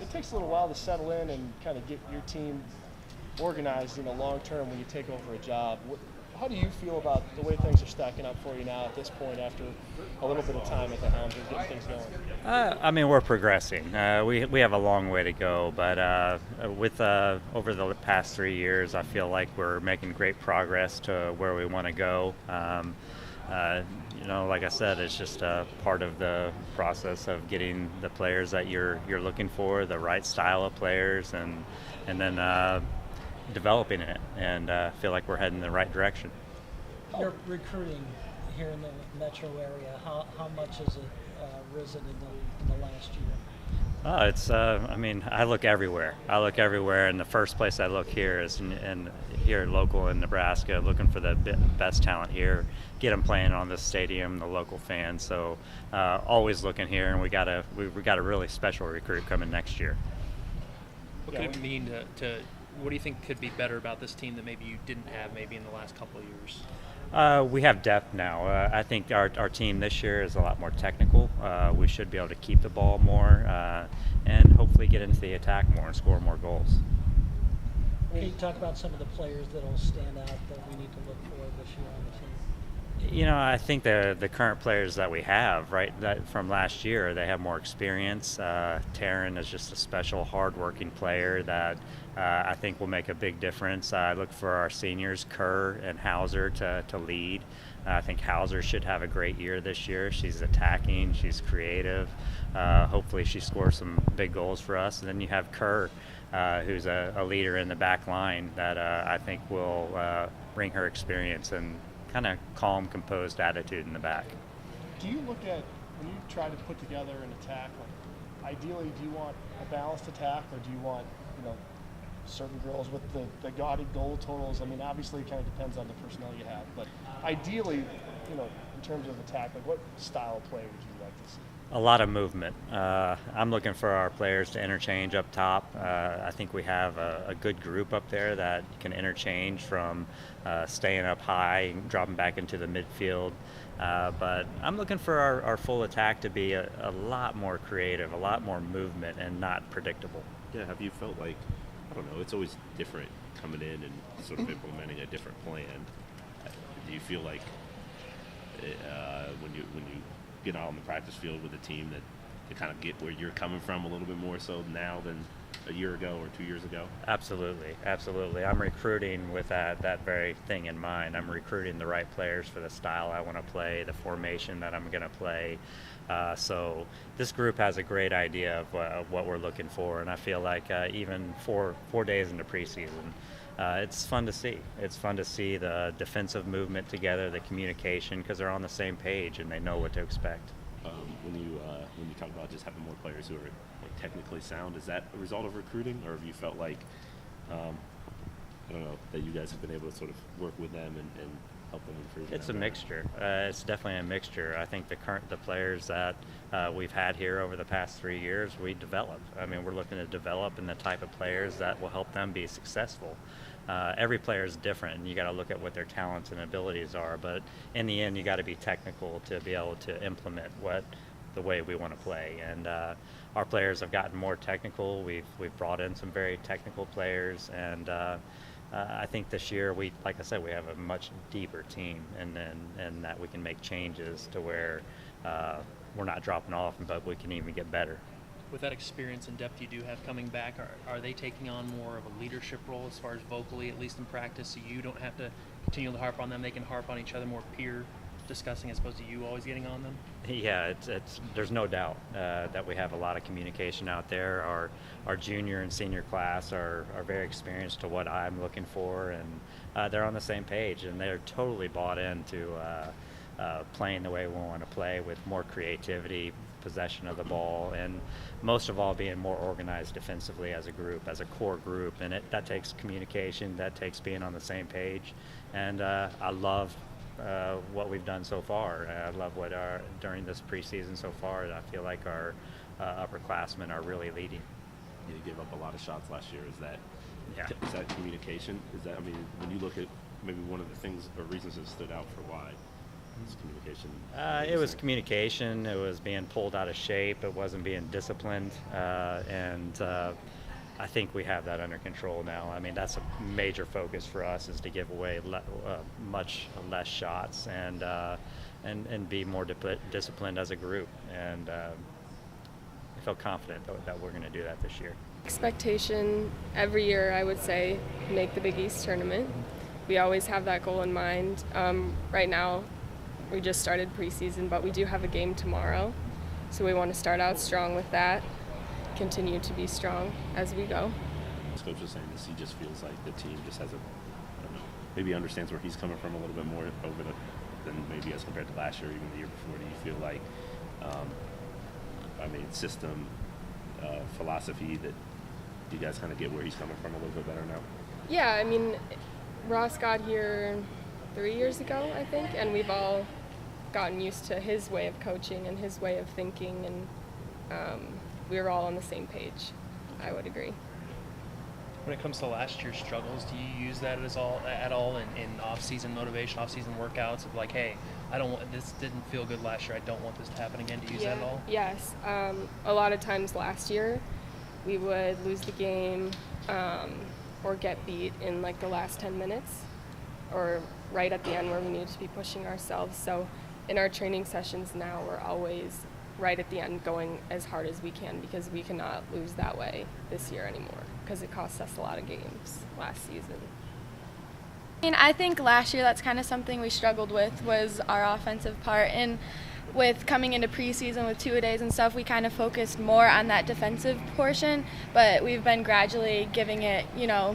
It takes a little while to settle in and kind of get your team organized, long term when you take over a job. How do you feel about the way things are stacking up for you now at this point after a little bit of time at the helm here getting things going? We're progressing. We have a long way to go, but with over the past 3 years, I feel like we're making great progress to where we want to go. Like I said, it's just a part of the process of getting the players that you're looking for, the right style of players, and then developing it, and feel like we're heading in the right direction. Your recruiting here in the metro area, how much has it risen in the last year? I look everywhere. And the first place I look here is here local in Nebraska, looking for the best talent here, get them playing on this stadium, the local fans. So always looking here, and we got a really special recruit coming next year. What could it mean to what do you think could be better about this team that maybe you didn't have maybe in the last couple of years? We have depth now. I think our team this year is a lot more technical. We should be able to keep the ball more and hopefully get into the attack more and score more goals. Can you talk about some of the players that will stand out that we need to look for this year on the team? I think the current players that we have, that from last year, they have more experience. Taryn is just a special, hard-working player that I think will make a big difference. I look for our seniors, Kerr and Hauser, to lead. I think Hauser should have a great year this year. She's attacking, she's creative. Hopefully she scores some big goals for us. And then you have Kerr, who's a leader in the back line that I think will bring her experience and kind of calm, composed attitude in the back. Do you look at, when you try to put together an attack, ideally do you want a balanced attack, or do you want certain girls with the gaudy goal totals? Obviously it kind of depends on the personnel you have, but ideally, in terms of attack, what style of play would you like to see? A lot of movement. I'm looking for our players to interchange up top. I think we have a good group up there that can interchange from staying up high, dropping back into the midfield. But I'm looking for our full attack to be a lot more creative, a lot more movement, and not predictable. Yeah, have you felt like, I don't know, it's always different coming in and sort of implementing a different plan. Do you feel like when you get out on the practice field with a team that to kind of get where you're coming from a little bit more so now than a year ago or 2 years ago? Absolutely. I'm recruiting with that very thing in mind. I'm recruiting the right players for the style I want to play, the formation that I'm going to play. So this group has a great idea of what we're looking for, and I feel like even four days into preseason, it's fun to see. It's fun to see the defensive movement together, the communication, because they're on the same page and they know what to expect. When you talk about just having more players who are technically sound, is that a result of recruiting, or have you felt like, I don't know, that you guys have been able to sort of work with them and help them improve? It's a mixture. It's definitely a mixture. I think the players that we've had here over the past 3 years, we develop. We're looking to develop in the type of players that will help them be successful. Every player is different, and you got to look at what their talents and abilities are. But in the end, you got to be technical to be able to implement the way we want to play. And our players have gotten more technical. We've brought in some very technical players, and I think this year like I said, we have a much deeper team, and that we can make changes to where we're not dropping off, but we can even get better. With that experience and depth you do have coming back, are they taking on more of a leadership role as far as vocally, at least in practice, so you don't have to continue to harp on them? They can harp on each other, more peer discussing as opposed to you always getting on them? Yeah, there's no doubt that we have a lot of communication out there. Our junior and senior class are very experienced to what I'm looking for, and they're on the same page, and they're totally bought into playing the way we want to play, with more creativity, possession of the ball, and most of all being more organized defensively as a group, as a core group. And that takes communication, that takes being on the same page, and I love what we've done so far. I love during this preseason so far. I feel like our upperclassmen are really leading. You gave up a lot of shots last year. Is that communication? When you look at maybe one of the things or reasons that stood out for why It's communication. It was communication. It was being pulled out of shape. It wasn't being disciplined, and I think we have that under control now. I mean, that's a major focus for us, is to give away much less shots and be more disciplined as a group. And I feel confident that we're going to do that this year. Expectation every year, I would say, make the Big East tournament. We always have that goal in mind. Right now, we just started preseason, but we do have a game tomorrow, so we want to start out strong with that, continue to be strong as we go. Coach was saying this, he just feels like the team just has I don't know, maybe understands where he's coming from a little bit more than maybe as compared to last year, even the year before. Do you feel like, system, philosophy, that you guys kind of get where he's coming from a little bit better now? Yeah, I mean, Ross got here 3 years ago, I think, and we've all gotten used to his way of coaching and his way of thinking, and we were all on the same page, I would agree. When it comes to last year's struggles, do you use that at all in off-season motivation, off-season workouts of like, hey, I don't want this, didn't feel good last year, I don't want this to happen again? Do you use that at all? Yes. A lot of times last year, we would lose the game or get beat in like the last 10 minutes or right at the end where we needed to be pushing ourselves. So in our training sessions now, we're always right at the end going as hard as we can, because we cannot lose that way this year anymore, because it cost us a lot of games last season. I think last year that's kind of something we struggled with, was our offensive part, and with coming into preseason with two-a-days and stuff, we kind of focused more on that defensive portion, but we've been gradually giving it,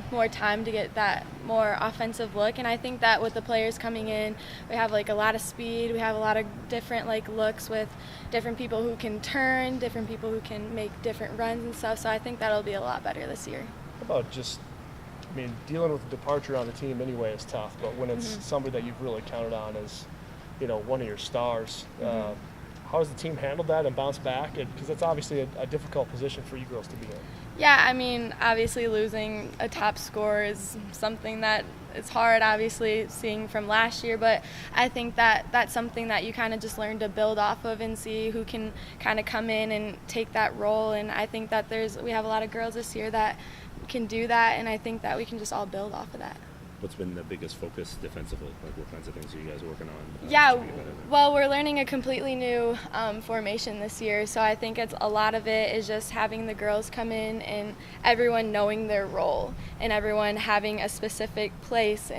more time to get that more offensive look. And I think that with the players coming in, we have like a lot of speed, we have a lot of different like looks with different people who can turn, different people who can make different runs and stuff, so I think that'll be a lot better this year. How about dealing with departure on the team anyway is tough, but when it's somebody that you've really counted on as one of your stars. How has the team handled that and bounced back? Because that's obviously a difficult position for you girls to be in. Yeah, obviously losing a top scorer is something that it's hard, obviously, seeing from last year, but I think that that's something that you kind of just learn to build off of and see who can kind of come in and take that role. And I think that we have a lot of girls this year that can do that, and I think that we can just all build off of that. What's been the biggest focus defensively? Like, what kinds of things are you guys working on? Yeah, to get better? well, we're learning a completely new formation this year, so I think a lot of it is just having the girls come in and everyone knowing their role and everyone having a specific place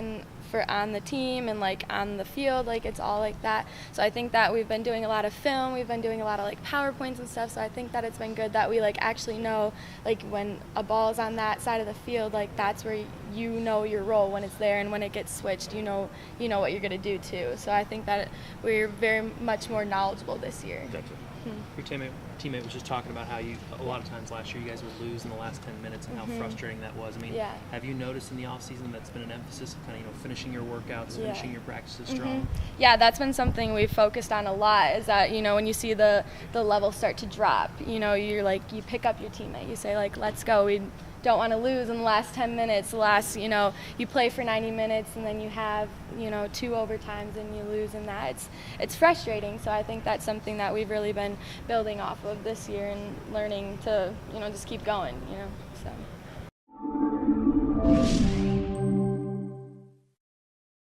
on the team and like on the field, like it's all like that. So I think that we've been doing a lot of film, we've been doing a lot of like PowerPoints and stuff, so I think that it's been good that we like actually know like when a ball is on that side of the field, like that's where you know your role when it's there, and when it gets switched, you know what you're going to do too. So I think that we're very much more knowledgeable this year. Gotcha. Your teammate was just talking about how a lot of times last year you guys would lose in the last 10 minutes and how frustrating that was. Yeah. Have you noticed in the off season that's been an emphasis of kind of finishing your workouts, finishing your practices strong? Yeah, that's been something we've focused on a lot, is that when you see the level start to drop, you're like, you pick up your teammate, you say like, let's go, we don't want to lose in the last 10 minutes. You play for 90 minutes and then you have, 2 overtimes and you lose in that. It's frustrating. So I think that's something that we've really been building off of this year and learning to, just keep going, so.